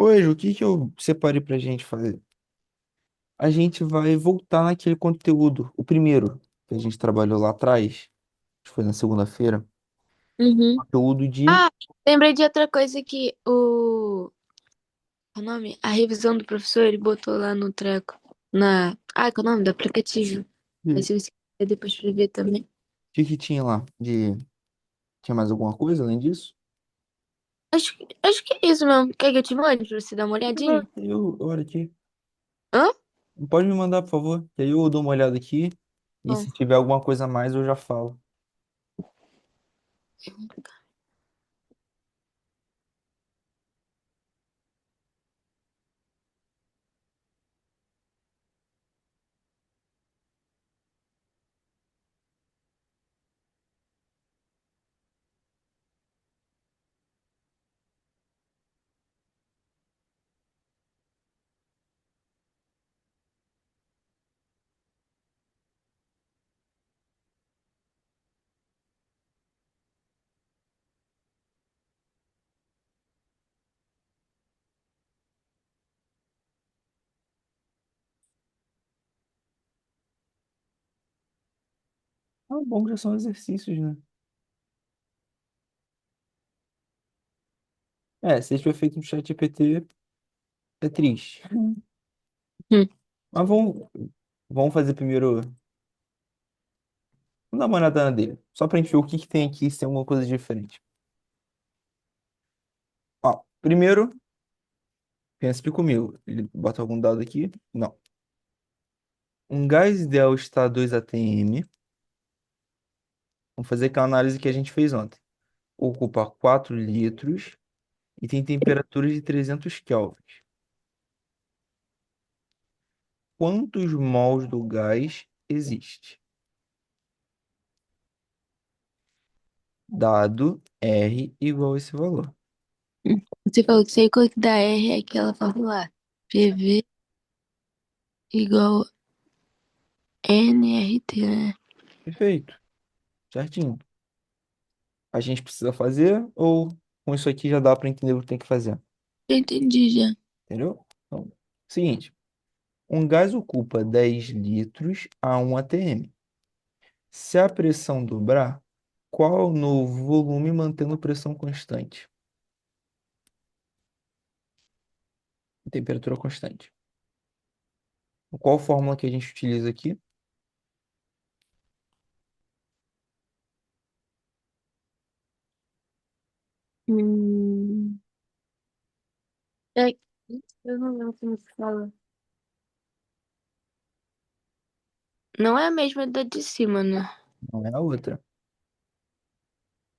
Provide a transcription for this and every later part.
Hoje, o que que eu separei pra gente fazer? A gente vai voltar naquele conteúdo, o primeiro que a gente trabalhou lá atrás, que foi na segunda-feira, Uhum. conteúdo de. Ah, lembrei de outra coisa que o nome, a revisão do professor, ele botou lá no treco, qual é o nome do aplicativo? Aí O se você quiser depois pra ver também. que tinha lá? Tinha mais alguma coisa além disso? Acho que é isso mesmo. Quer que eu te mande pra você dar uma Ah, olhadinha? olha aqui. Hã? Pode me mandar, por favor, que aí eu dou uma olhada aqui e Bom, se tiver alguma coisa a mais eu já falo. Ah, bom, já são exercícios, né? É, se tiver feito no chat GPT, é triste. hum, Mas vamos fazer primeiro. Vamos dar uma olhada na dele. Só pra gente ver o que que tem aqui, se tem alguma coisa diferente. Ó, primeiro, pense comigo. Ele bota algum dado aqui? Não. Um gás ideal está 2 atm. Vamos fazer aquela análise que a gente fez ontem. Ocupa 4 litros e tem temperatura de 300 kelvins. Quantos mols do gás existe? Dado R igual a esse valor. Você falou que sei qual que dá R é aquela fórmula lá. PV igual nRT, né? Perfeito. Certinho. A gente precisa fazer ou com isso aqui já dá para entender o que tem que fazer? Já entendi já. Entendeu? Então, seguinte. Um gás ocupa 10 litros a 1 atm. Se a pressão dobrar, qual é o novo volume mantendo pressão constante? E temperatura constante. Qual fórmula que a gente utiliza aqui? Hum, é, eu não lembro como se fala. Não é a mesma da de cima, né? Não é a outra.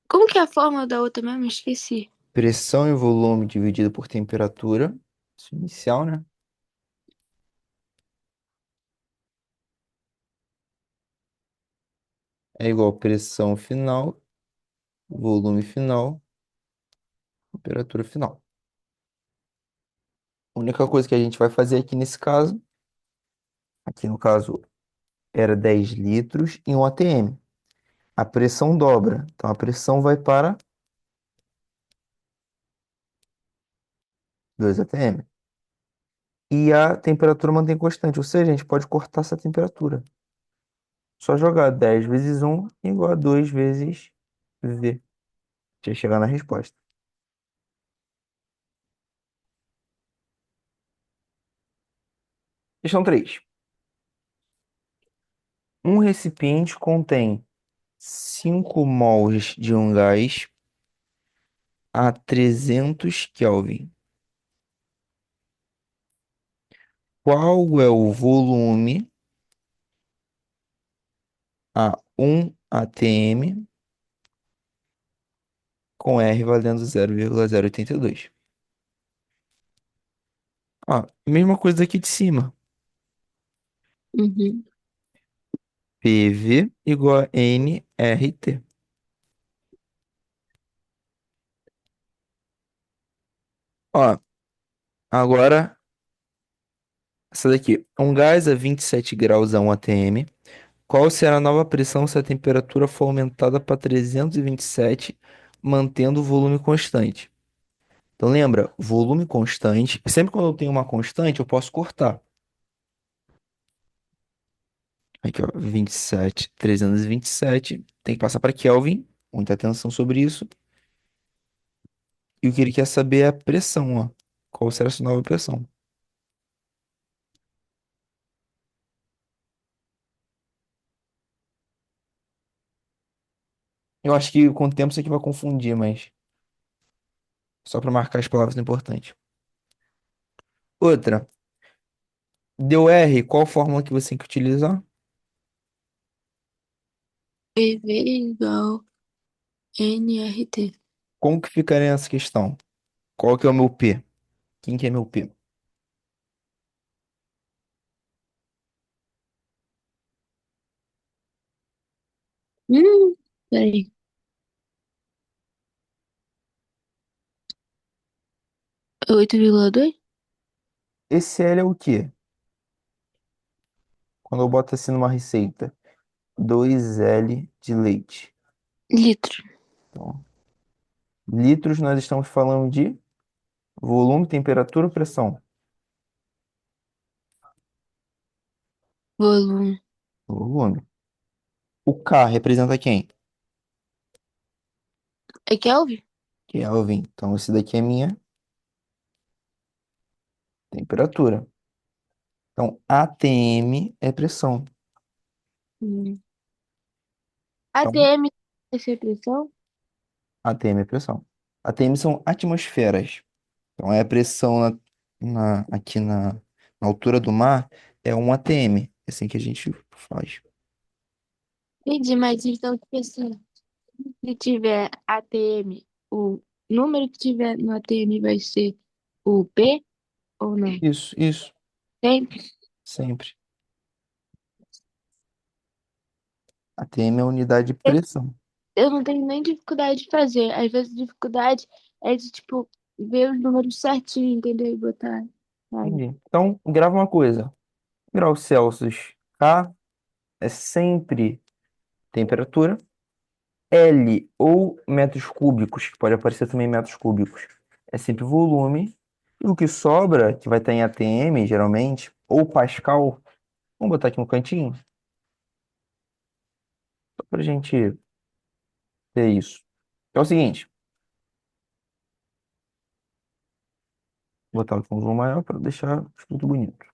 Como que é a forma da outra mesmo? Esqueci. Pressão e volume dividido por temperatura. Isso inicial, né? É igual a pressão final, volume final, temperatura final. A única coisa que a gente vai fazer aqui no caso era 10 litros em 1 atm. A pressão dobra. Então a pressão vai para 2 atm. E a temperatura mantém constante, ou seja, a gente pode cortar essa temperatura. Só jogar 10 vezes 1 igual a 2 vezes V. Já chegar na resposta. Questão 3. Um recipiente contém 5 mols de um gás a 300 Kelvin. Qual é o volume a 1 atm com R valendo 0,082? Ó, mesma coisa aqui de cima. Uhum. PV igual a nRT. Ó, agora essa daqui. Um gás a 27 graus a 1 atm. Qual será a nova pressão se a temperatura for aumentada para 327, mantendo o volume constante? Então lembra, volume constante. Sempre quando eu tenho uma constante, eu posso cortar. Aqui, ó, 27, 327. Tem que passar para Kelvin. Muita atenção sobre isso. E o que ele quer saber é a pressão, ó. Qual será essa nova pressão? Eu acho que com o tempo isso aqui vai confundir, mas só para marcar as palavras importantes. Outra. Deu R, qual fórmula que você tem que utilizar? PV igual nRT. Como que ficaria essa questão? Qual que é o meu P? Quem que é meu P? Hum, peraí. 8,2 Esse L é o quê? Quando eu boto assim numa receita. 2L de leite. litros. Então, litros nós estamos falando de volume, temperatura ou pressão? Volume. Volume. O K representa quem? É Kelvin? Kelvin. Então, esse daqui é minha temperatura. Então, ATM é pressão. Hum. Então, ATM, essa é pressão? ATM é pressão. ATM são atmosferas. Então, é a pressão aqui na altura do mar é 1 atm. É assim que a gente faz. Entendi, mas então, tipo assim, se tiver ATM, o número que tiver no ATM vai ser o P ou não? Isso, Sempre. sempre. ATM é a unidade de pressão. Eu não tenho nem dificuldade de fazer. Às vezes, a dificuldade é de, tipo, ver os números certinho, entendeu? E botar, sabe? Entendi. Então, grava uma coisa. Graus Celsius, K é sempre temperatura. L ou metros cúbicos, que pode aparecer também metros cúbicos, é sempre volume. E o que sobra, que vai estar em atm, geralmente, ou Pascal, vamos botar aqui no cantinho, só para a gente ter isso. É o seguinte, vou botar com um zoom maior para deixar tudo bonito.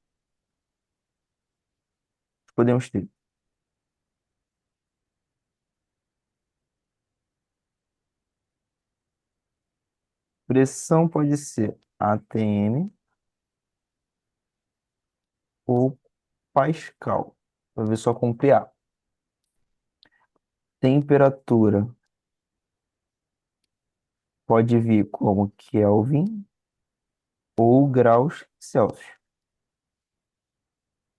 Podemos ter. Pressão pode ser atm ou Pascal. Vou ver só com PA. Temperatura pode vir como Kelvin ou graus Celsius.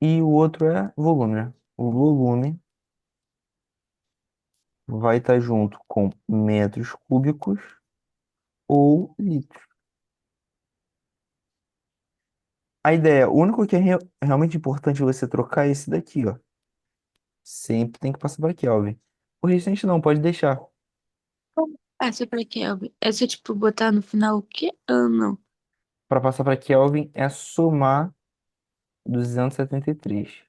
E o outro é volume, né? O volume vai estar junto com metros cúbicos ou litros. A ideia, o único que é realmente importante você trocar é esse daqui, ó. Sempre tem que passar para Kelvin. O restante não, pode deixar. Essa pra Kelvin. Essa, tipo, botar no final o quê? Ah, não. Para passar para Kelvin é somar 273.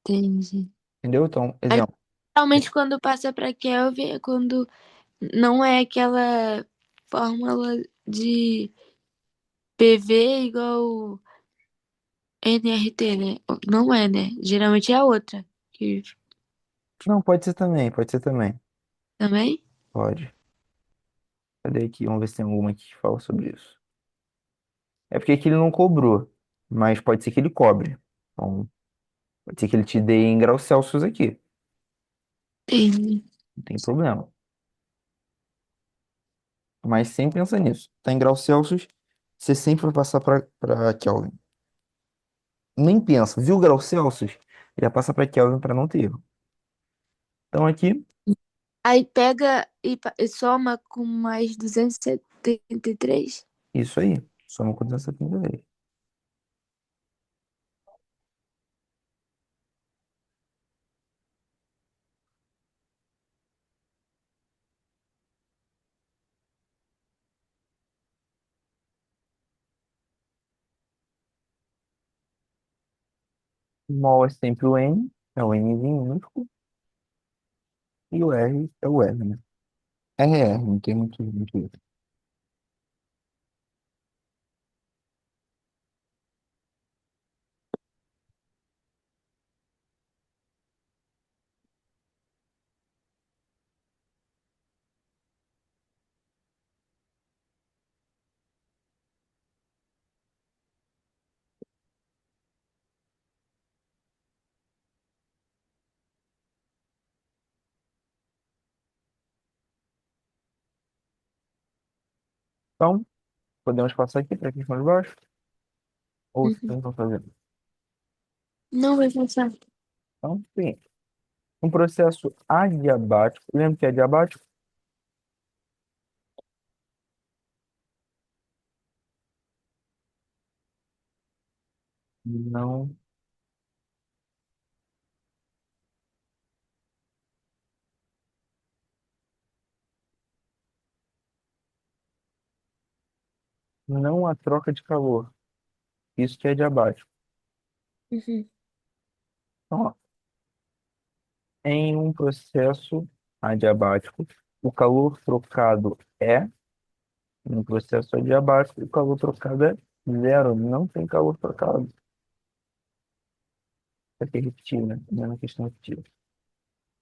Entendi. Entendeu? Então, Aí, exemplo. realmente, quando passa pra Kelvin, é quando não é aquela fórmula de PV igual nRT, né? Não é, né? Geralmente é a outra. Que Não, pode ser também, pode ser também. também? Pode. Cadê aqui? Vamos ver se tem alguma aqui que fala sobre isso. É porque aqui ele não cobrou, mas pode ser que ele cobre. Então, pode ser que ele te dê em graus Celsius aqui. Entendi. Não tem problema. Mas sempre pensa nisso. Tá em graus Celsius, você sempre vai passar para Kelvin. Nem pensa, viu graus Celsius? Já passa para Kelvin para não ter erro. Então aqui, Aí pega e soma com mais 273. isso aí. Soma com 273. Mol é sempre o N, é o Nzinho único, e o R é o R, né? RR, não tem muito isso. Então, podemos passar aqui para a questão de baixo, ou se Uhum. não estão fazendo. Não vai passar. Então, sim, um processo adiabático, lembra que é adiabático? Não, não há troca de calor. Isso que é adiabático. Uhum. Então, ó, em um processo adiabático, o calor trocado é, no processo adiabático, o calor trocado é zero, não tem calor trocado. Isso aqui é repetir, né? Não é uma questão repetir.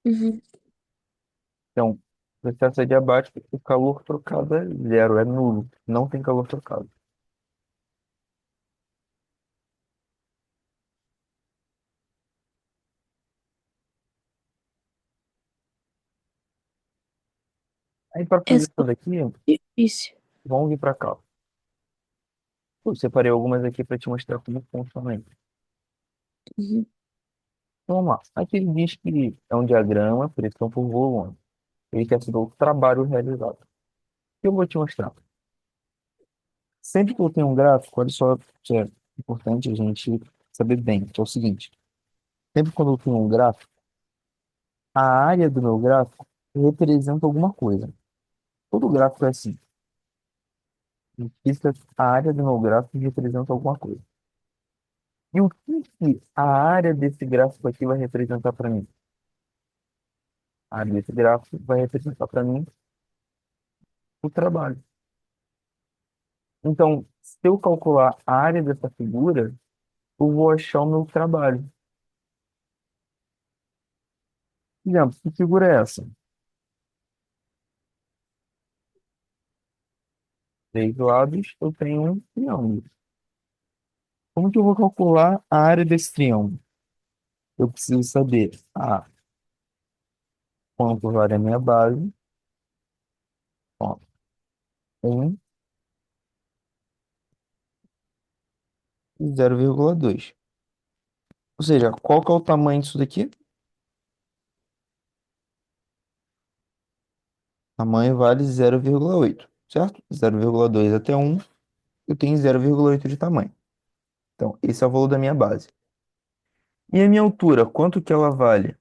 Uhum. Então, processo adiabático, o calor trocado é zero, é nulo, não tem calor trocado. Aí, para fazer Essa isso daqui, é difícil. vamos vir para cá. Eu separei algumas aqui para te mostrar como funciona. Uhum. Então, vamos lá. Aqui ele diz que é um diagrama, pressão por volume. Ele quer saber o trabalho realizado. Eu vou te mostrar. Sempre que eu tenho um gráfico, olha só que é importante a gente saber bem, que é o seguinte. Sempre quando eu tenho um gráfico, a área do meu gráfico representa alguma coisa. Todo gráfico é assim. Em física, a área do meu gráfico representa alguma coisa. E o que a área desse gráfico aqui vai representar para mim? A área desse gráfico vai representar para mim o trabalho. Então, se eu calcular a área dessa figura, eu vou achar o meu trabalho. Por exemplo, que figura é essa? Três lados, eu tenho um triângulo. Como que eu vou calcular a área desse triângulo? Eu preciso saber quanto vale a minha base, ó, 1 e 0,2. Ou seja, qual que é o tamanho disso daqui? Tamanho vale 0,8, certo? 0,2 até 1, eu tenho 0,8 de tamanho. Então, esse é o valor da minha base. E a minha altura, quanto que ela vale?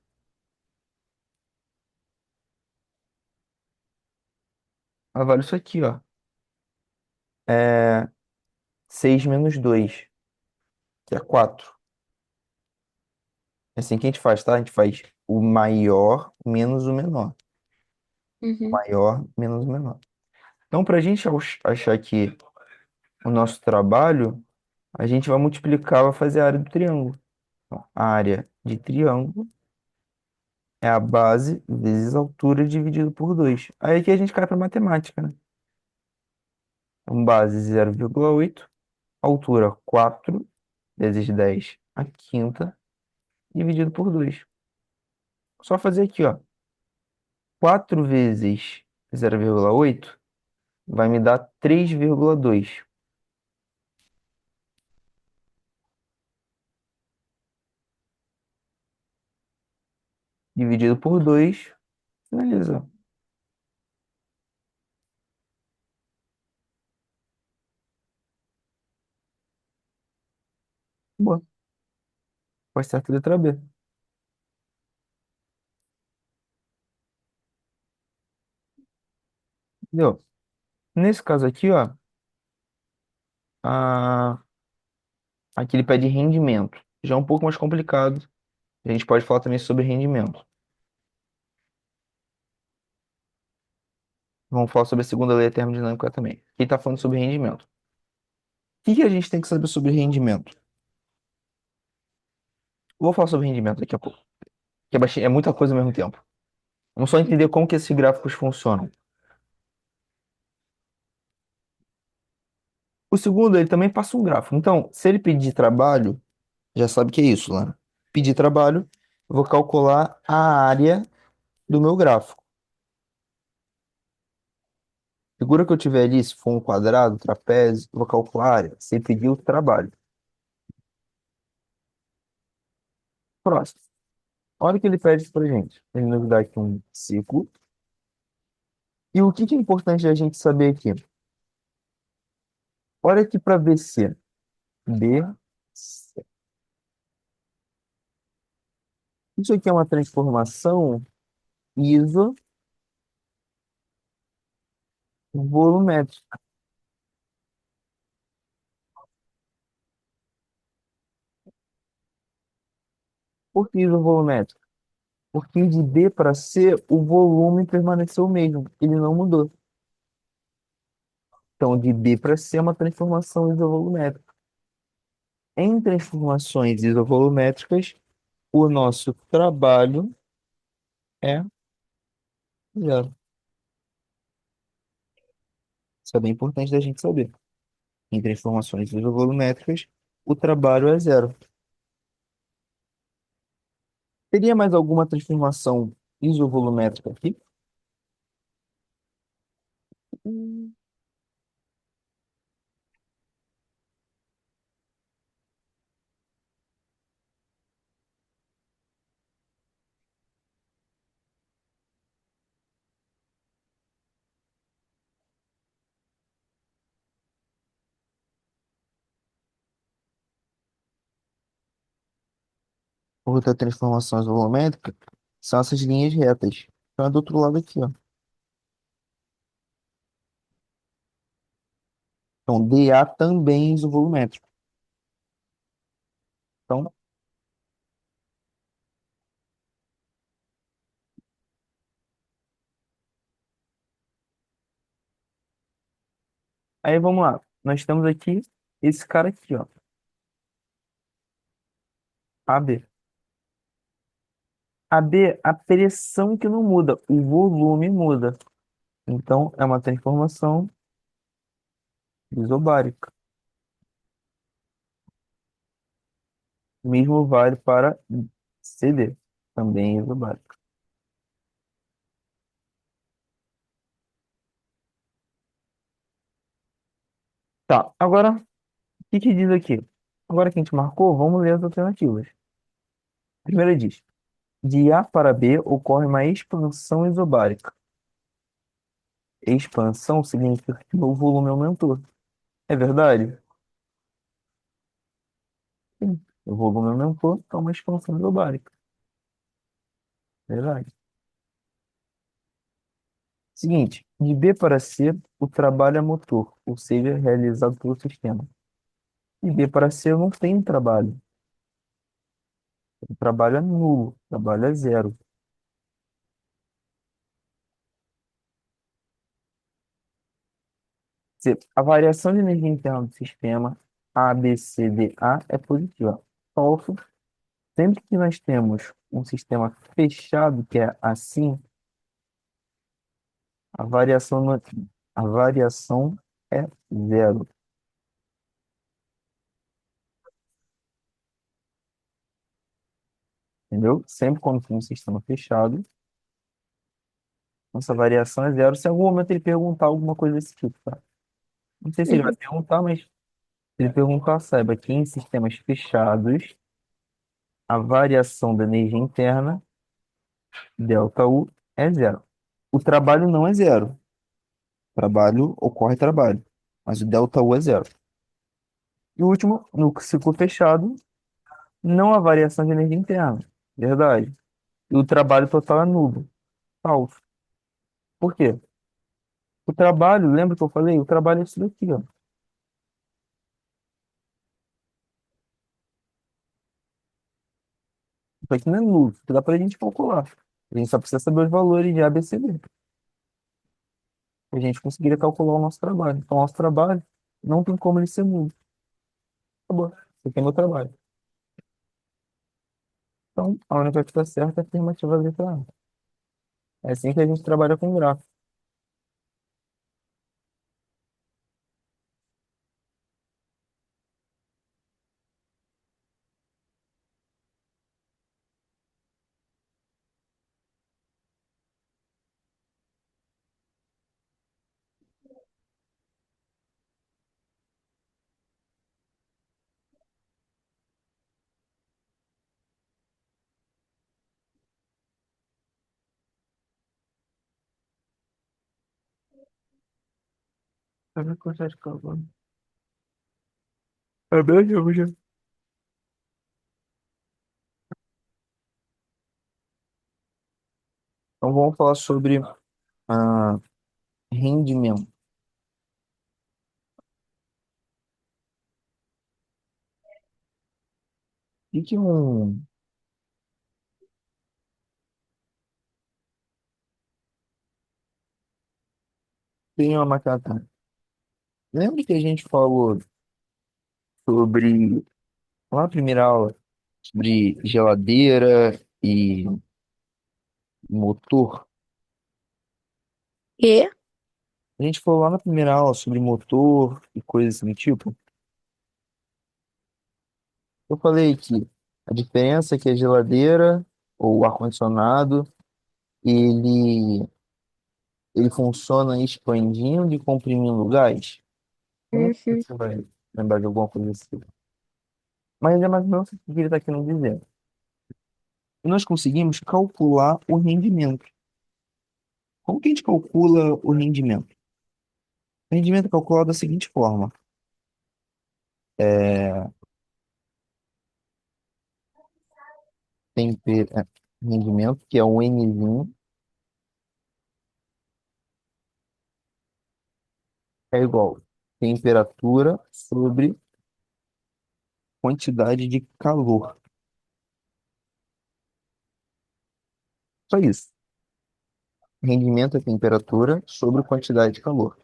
Ela vale isso aqui, ó. É 6 menos 2, que é 4. É assim que a gente faz, tá? A gente faz o maior menos o menor. Uhum. Maior menos o menor. Então, para a gente achar aqui o nosso trabalho, a gente vai multiplicar, vai fazer a área do triângulo. Então, a área de triângulo é a base vezes a altura dividido por 2. Aí aqui a gente cai para matemática, né? Então, base 0,8, altura 4 vezes 10 a quinta, dividido por 2. Só fazer aqui, ó. 4 vezes 0,8 vai me dar 3,2. Dividido por 2, finaliza. Boa. Pode ser a letra B. Entendeu? Nesse caso aqui, ó, a... aqui ele pede rendimento. já é um pouco mais complicado. A gente pode falar também sobre rendimento. Vamos falar sobre a segunda lei da termodinâmica também. Quem está falando sobre rendimento? O que que a gente tem que saber sobre rendimento? Vou falar sobre rendimento daqui a pouco, que é muita coisa ao mesmo tempo. Vamos só entender como que esses gráficos funcionam. O segundo, ele também passa um gráfico. Então, se ele pedir trabalho, já sabe que é isso, lá. Pedir trabalho, eu vou calcular a área do meu gráfico. Figura que eu tiver ali, se for um quadrado, trapézio, eu vou calcular a área, sem pedir o trabalho. Próximo. Olha o que ele pede pra gente. Ele nos dá aqui um ciclo. E o que que é importante a gente saber aqui? Olha aqui para BC. BC. Isso aqui é uma transformação isovolumétrica. Por que isovolumétrica? Porque de B para C, o volume permaneceu o mesmo. Ele não mudou. Então, de B para C é uma transformação isovolumétrica. Em transformações isovolumétricas, o nosso trabalho é zero. Isso é bem importante da gente saber. Em transformações isovolumétricas, o trabalho é zero. Teria mais alguma transformação isovolumétrica aqui? Hum. Outra transformação isovolumétrica são essas linhas retas. Então é do outro lado aqui, ó. Então dA também é isovolumétrico. Então, aí vamos lá. Nós temos aqui esse cara aqui, ó. AB. AB, a pressão que não muda, o volume muda. Então, é uma transformação isobárica. O mesmo vale para CD, também isobárica. Tá, agora, o que que diz aqui? Agora que a gente marcou, vamos ler as alternativas. Primeiro diz, de A para B ocorre uma expansão isobárica. Expansão significa que o volume aumentou. É verdade? Sim. O volume aumentou, então é uma expansão isobárica. Verdade. Seguinte, de B para C, o trabalho é motor, ou seja, é realizado pelo sistema. De B para C não tem trabalho. O trabalho é nulo, o trabalho é zero. Se a variação de energia interna do sistema A, B, C, D, A é positiva. Falso. Sempre que nós temos um sistema fechado, que é assim, a variação, a variação é zero. Entendeu? Sempre quando tem um sistema fechado, nossa variação é zero. Se em algum momento ele perguntar alguma coisa desse tipo, tá? Não sei se ele vai Uhum. perguntar, mas se ele perguntar, saiba que em sistemas fechados, a variação da energia interna, delta U, é zero. O trabalho não é zero. Trabalho ocorre trabalho, mas o delta U é zero. E o último, no ciclo fechado, não há variação de energia interna. Verdade. E o trabalho total é nulo. Falso. Por quê? O trabalho, lembra que eu falei? O trabalho é isso daqui, ó. Só que não é nulo, que dá pra gente calcular. A gente só precisa saber os valores de A, B, C, D. A gente conseguiria calcular o nosso trabalho. Então, o nosso trabalho não tem como ele ser nulo. Acabou. Isso aqui é meu trabalho. Então, a única que está certa é a afirmativa letra A. É assim que a gente trabalha com gráfico. Deixa eu ver quanto é de carbono. É mesmo, já. Então, vamos falar sobre rendimento. Que tem uma macacada? Lembra que a gente falou sobre, lá na primeira aula, sobre geladeira e motor? E? A gente falou lá na primeira aula sobre motor e coisas assim do tipo. Eu falei que a diferença é que a geladeira ou o ar-condicionado, ele, ele funciona expandindo e comprimindo o gás. Eu não sei Uhum. se você vai lembrar de alguma coisa assim. Mas é mais ou menos o que ele está querendo dizer. E nós conseguimos calcular o rendimento. Como que a gente calcula o rendimento? O rendimento é calculado da seguinte forma. É, é, rendimento, que é o Nzinho, é igual a temperatura sobre quantidade de calor. Só isso. Rendimento é temperatura sobre quantidade de calor.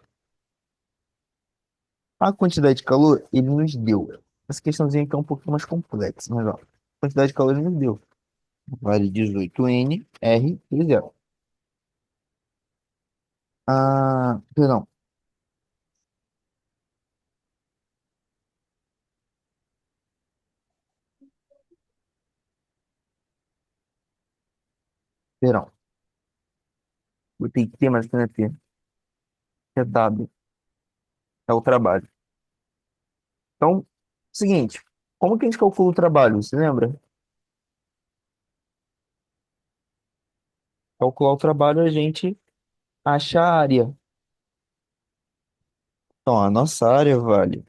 A quantidade de calor ele nos deu. Essa questãozinha aqui é um pouquinho mais complexa, mas ó, a quantidade de calor ele nos deu. Vale 18 R e zero. Ah, perdão, perdão. Botei T, mas aqui não é T. É W. É o trabalho. Então, seguinte. Como que a gente calcula o trabalho? Você lembra? Calcular o trabalho, a gente acha a área. Então, a nossa área vale.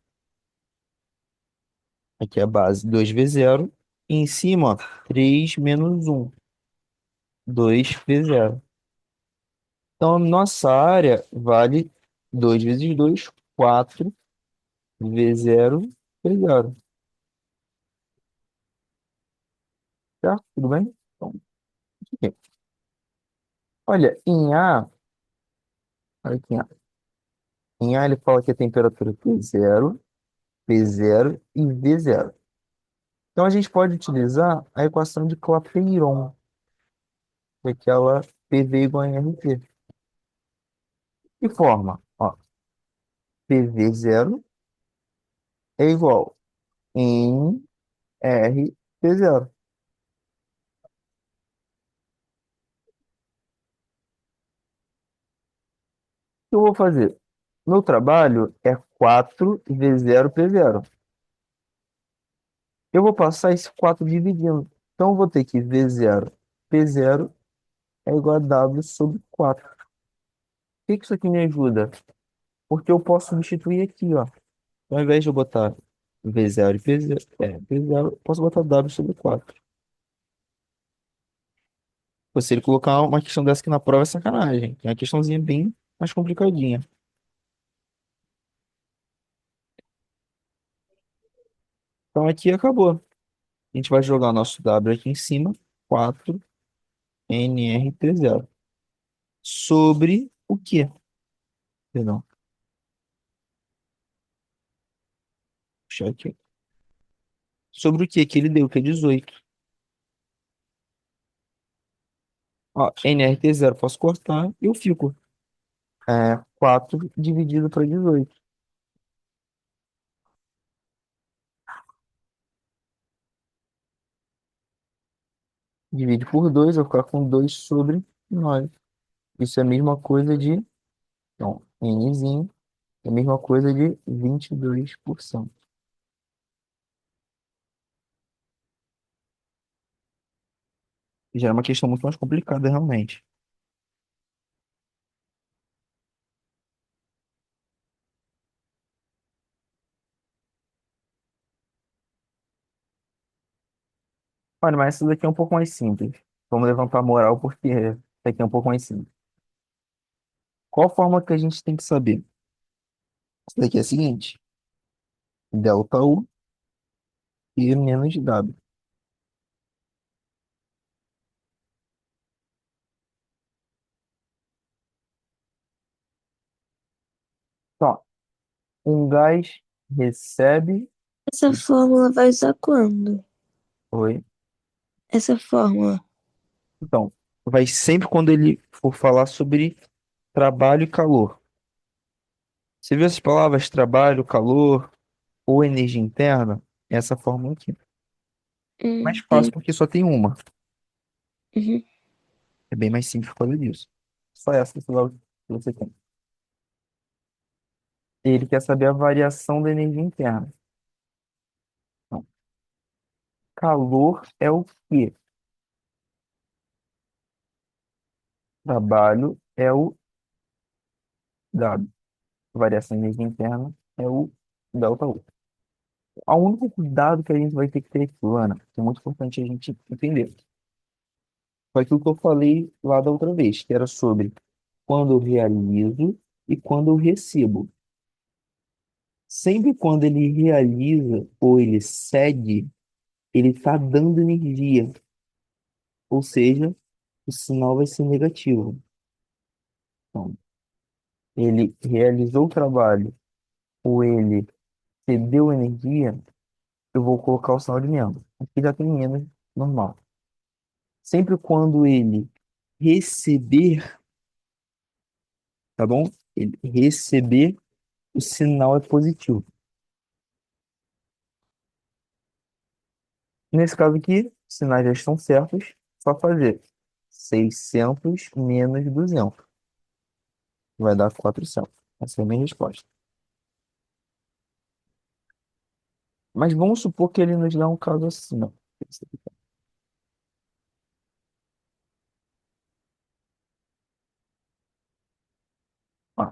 Aqui é a base 2 vezes 0. E em cima, ó, 3 menos 1. 2 vezes 0. Então, a nossa área vale 2 vezes 2, 4 vezes 0 vezes 0. Certo? Tudo bem? Então, aqui. Olha, olha aqui, ó. Em A ele fala que a temperatura é T0, P0 e V0. Então, a gente pode utilizar a equação de Clapeyron, que é aquela PV igual a RT. Que forma? Ó, PV0 é igual em RT0. O que eu vou fazer? Meu trabalho é 4 vezes 0 P0. Eu vou passar esse 4 dividindo. Então, eu vou ter que V0 P0 é igual a W sobre 4. Por que que isso aqui me ajuda? Porque eu posso substituir aqui, ó. Então, ao invés de eu botar V0 e P0, P0, eu posso botar W sobre 4. Se ele colocar uma questão dessa aqui na prova é sacanagem. É uma questãozinha bem mais complicadinha. Então aqui acabou. A gente vai jogar o nosso W aqui em cima. 4NR30. Sobre o quê? Perdão, puxar aqui. Sobre o quê que ele deu, que é 18. Ó, NRT0 posso cortar e eu fico. 4 dividido para 18. Divide por 2, eu vou ficar com 2 sobre 9. Isso é a mesma coisa de. Então, Nzinho é a mesma coisa de 22%. Já é uma questão muito mais complicada, realmente. Olha, mas isso daqui é um pouco mais simples. Vamos levantar a moral porque isso aqui é um pouco mais simples. Qual forma que a gente tem que saber? Isso daqui é a seguinte: delta U e menos W. Então, um gás recebe. Essa fórmula vai usar quando? Oi. Essa fórmula. Então, vai sempre quando ele for falar sobre trabalho e calor. Você viu essas palavras trabalho, calor ou energia interna? Essa fórmula aqui. Mais fácil Tem. porque só tem uma. Uhum. É bem mais simples por causa disso. Só essa que você tem. Ele quer saber a variação da energia interna. Então, calor é o quê? Trabalho é o W. Variação da energia interna é o delta U. O único cuidado que a gente vai ter que ter aqui, Luana, que é muito importante a gente entender, foi aquilo que eu falei lá da outra vez, que era sobre quando eu realizo e quando eu recebo. Sempre quando ele realiza ou ele cede, ele está dando energia, ou seja, o sinal vai ser negativo. Então, ele realizou o trabalho ou ele cedeu energia, eu vou colocar o sinal de menos. Aqui já tem menos normal. Sempre quando ele receber, tá bom? Ele receber, o sinal é positivo. Nesse caso aqui, os sinais já estão certos, só fazer 600 menos 200 vai dar 400. Essa é a minha resposta. Mas vamos supor que ele nos dá um caso assim, ó. Ó,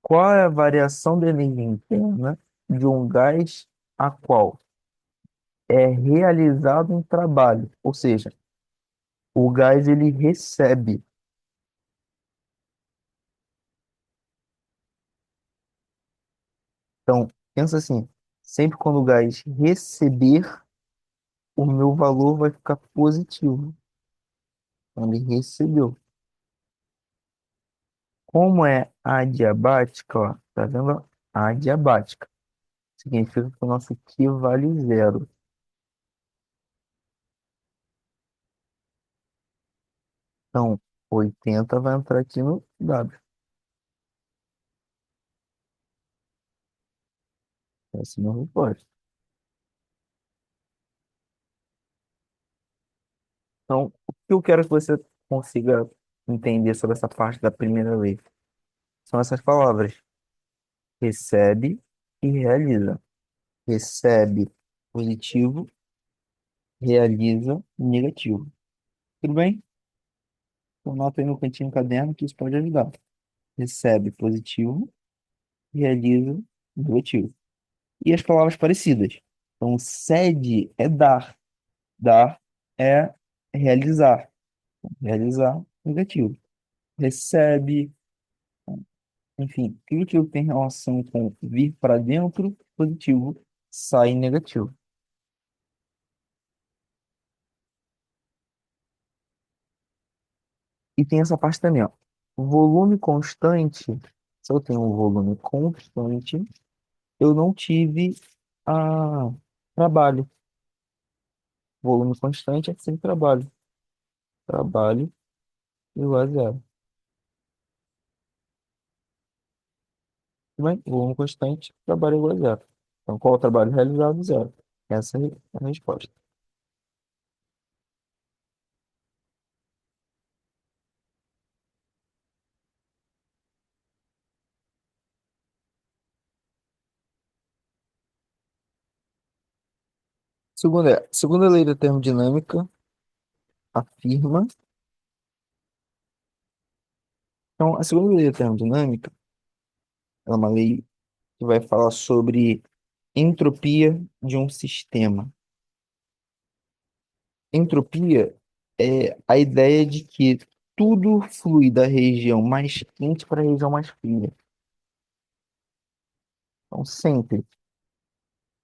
qual é a variação da energia interna de um gás a qual é realizado um trabalho? Ou seja, o gás ele recebe. Então, pensa assim, sempre quando o gás receber, o meu valor vai ficar positivo. Então, ele recebeu. Como é adiabática, ó, tá vendo? Adiabática. Significa que o nosso Q vale zero. Então, 80 vai entrar aqui no W. Essa é a minha resposta. Então, o que eu quero que você consiga entender sobre essa parte da primeira lei são essas palavras: recebe e realiza. Recebe positivo, realiza negativo. Tudo bem? Então, anota aí no cantinho do caderno que isso pode ajudar. Recebe positivo, realiza negativo. E as palavras parecidas. Então, cede é dar, dar é realizar, realizar negativo. Recebe, enfim, tudo que tem relação com vir para dentro, positivo, sai negativo. tem essa parte também, ó. Volume constante. Se eu tenho um volume constante, eu não tive trabalho. Volume constante é sem trabalho. Trabalho igual a zero. Tudo bem? Volume constante, trabalho igual a zero. Então, qual é o trabalho realizado? Zero. Essa é a resposta. Segunda lei da termodinâmica afirma. Então, a segunda lei da termodinâmica é uma lei que vai falar sobre entropia de um sistema. Entropia é a ideia de que tudo flui da região mais quente para a região mais fria. Então, sempre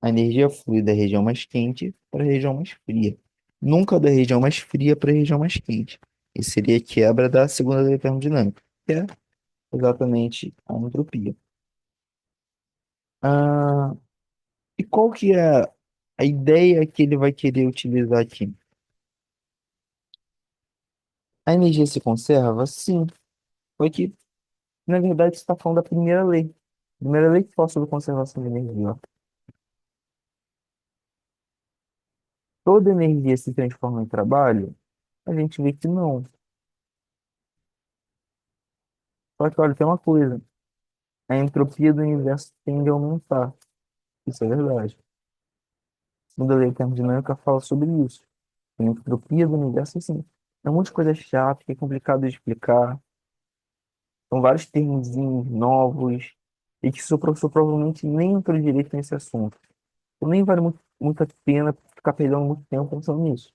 a energia flui da região mais quente para a região mais fria. Nunca da região mais fria para a região mais quente. Isso seria a quebra da segunda lei da termodinâmica, que é exatamente a entropia. Ah, e qual que é a ideia que ele vai querer utilizar aqui? A energia se conserva? Sim. Foi que, na verdade, você está falando da primeira lei. Primeira lei que fala sobre conservação de energia. Ó. Toda energia se transforma em trabalho? A gente vê que não. Só que, olha, tem uma coisa. A entropia do universo tende a aumentar. Isso é verdade. A segunda lei da termodinâmica fala sobre isso. A entropia do universo, assim, é um monte de coisa chata, que é complicado de explicar. São vários termos novos e que seu professor provavelmente nem entrou direito nesse assunto. Então, nem vale muito a pena ficar perdendo muito tempo pensando nisso.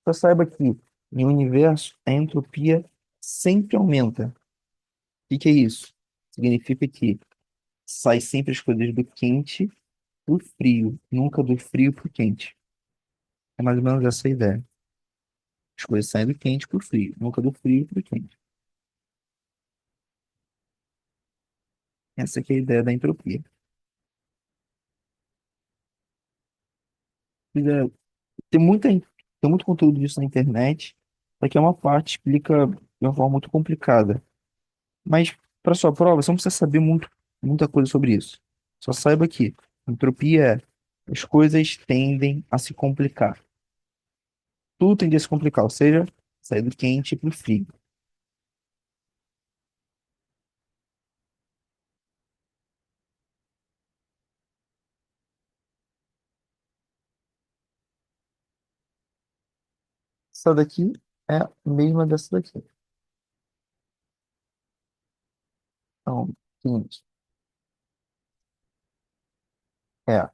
Só saiba que em um universo a entropia sempre aumenta. O que é isso? Significa que sai sempre as coisas do quente pro frio, nunca do frio pro quente. É mais ou menos essa a ideia. As coisas saem do quente pro frio, nunca do frio pro quente. Essa que é a ideia da entropia. Pois é, tem muito conteúdo disso na internet, só que é uma parte que explica de uma forma muito complicada. Mas para sua prova, você não precisa saber muita coisa sobre isso. Só saiba que entropia é as coisas tendem a se complicar. Tudo tende a se complicar, ou seja, sair do quente para o frio. Essa daqui é a mesma dessa daqui. Então, seguinte, é,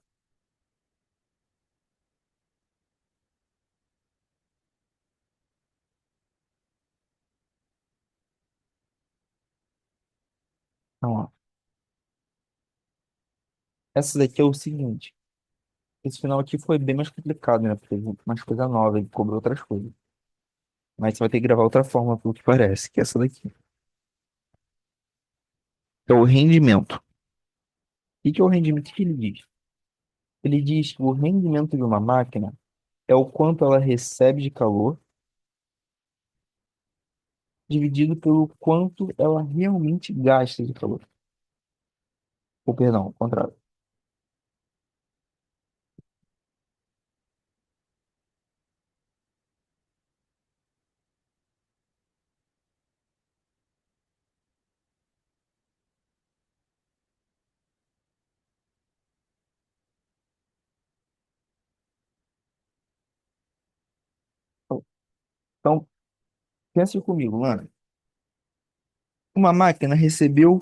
então, ó, essa daqui é o seguinte. Esse final aqui foi bem mais complicado, né? Porque teve mais coisa nova, ele cobrou outras coisas. Mas você vai ter que gravar outra forma, pelo que parece, que é essa daqui. É o rendimento. Que é o rendimento? O que ele diz? Ele diz que o rendimento de uma máquina é o quanto ela recebe de calor dividido pelo quanto ela realmente gasta de calor. Ou, perdão, ao contrário. Então, pensa comigo, mano. Uma máquina recebeu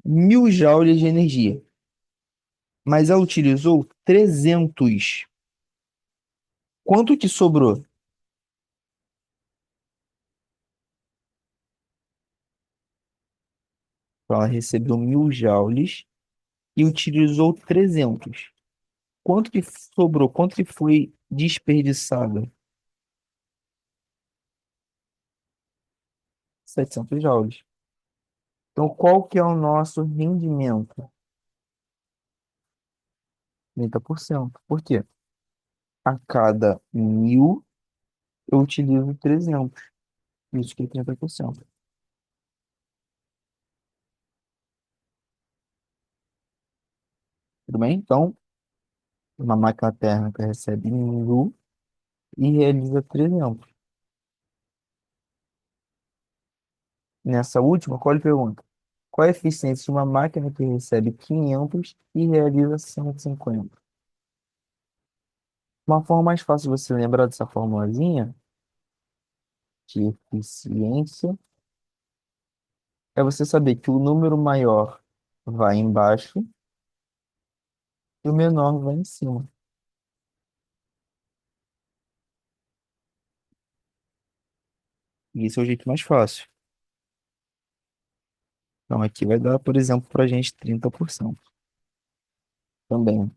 1.000 joules de energia, mas ela utilizou 300. Quanto que sobrou? Ela recebeu 1.000 joules e utilizou 300. Quanto que sobrou? Quanto que foi desperdiçado? 700 joules. Então, qual que é o nosso rendimento? 30%. Por quê? A cada 1.000, eu utilizo 300. Isso que é 30%. Tudo bem? Então, uma máquina térmica recebe 1.000 e realiza 300. Nessa última, qual ele pergunta? Qual a eficiência de uma máquina que recebe 500 e realiza 150? Uma forma mais fácil de você lembrar dessa formulazinha de eficiência é você saber que o número maior vai embaixo e o menor vai em cima. Esse é o jeito mais fácil. Então, aqui vai dar, por exemplo, para a gente 30% também.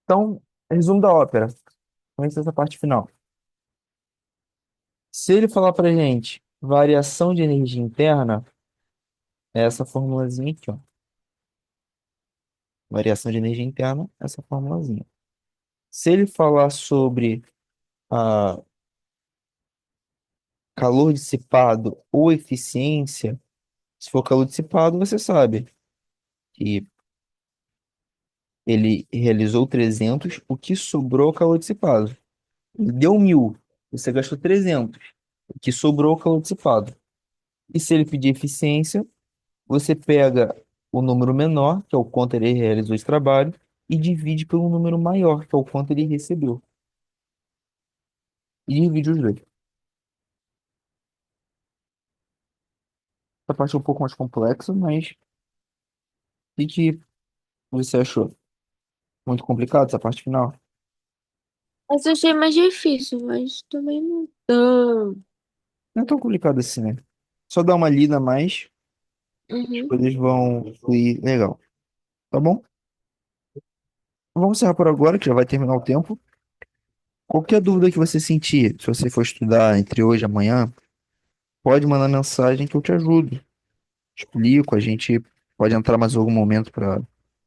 Então, resumo da ópera. Vamos essa parte final. Se ele falar para a gente variação de energia interna, é essa formulazinha aqui, ó. Variação de energia interna, essa formulazinha. Se ele falar sobre a calor dissipado ou eficiência, se for calor dissipado, você sabe que ele realizou 300, o que sobrou é o calor dissipado. Ele deu 1.000, você gastou 300, o que sobrou é o calor dissipado. E se ele pedir eficiência, você pega o número menor, que é o quanto ele realizou esse trabalho, e divide pelo número maior, que é o quanto ele recebeu. E divide os dois. Essa parte é um pouco mais complexa, mas o que você achou? Muito complicado essa parte final? Mas eu achei mais difícil, mas também não tão. Não é tão complicado assim, né? Só dá uma lida a mais, as Uhum. coisas vão fluir legal. Tá bom? Vamos encerrar por agora, que já vai terminar o tempo. Qualquer dúvida que você sentir, se você for estudar entre hoje e amanhã, pode mandar mensagem que eu te ajudo. Explico, a gente pode entrar mais algum momento para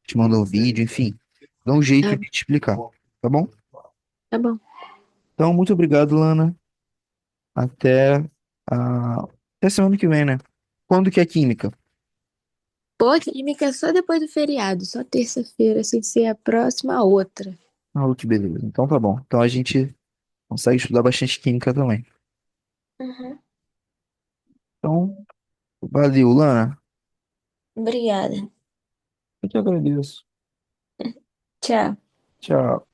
te mandar um vídeo, enfim. Dá um jeito Tá, de te explicar, tá bom? tá bom. Então, muito obrigado, Lana. Até, até semana que vem, né? Quando que é química? Pô, química é só depois do feriado, só terça-feira, sem ser a próxima, a outra. Ah, que beleza. Então tá bom. Então a gente consegue estudar bastante química também. Uhum. Então, valeu, Lana. Obrigada. Eu te agradeço. Tchau. Tchau.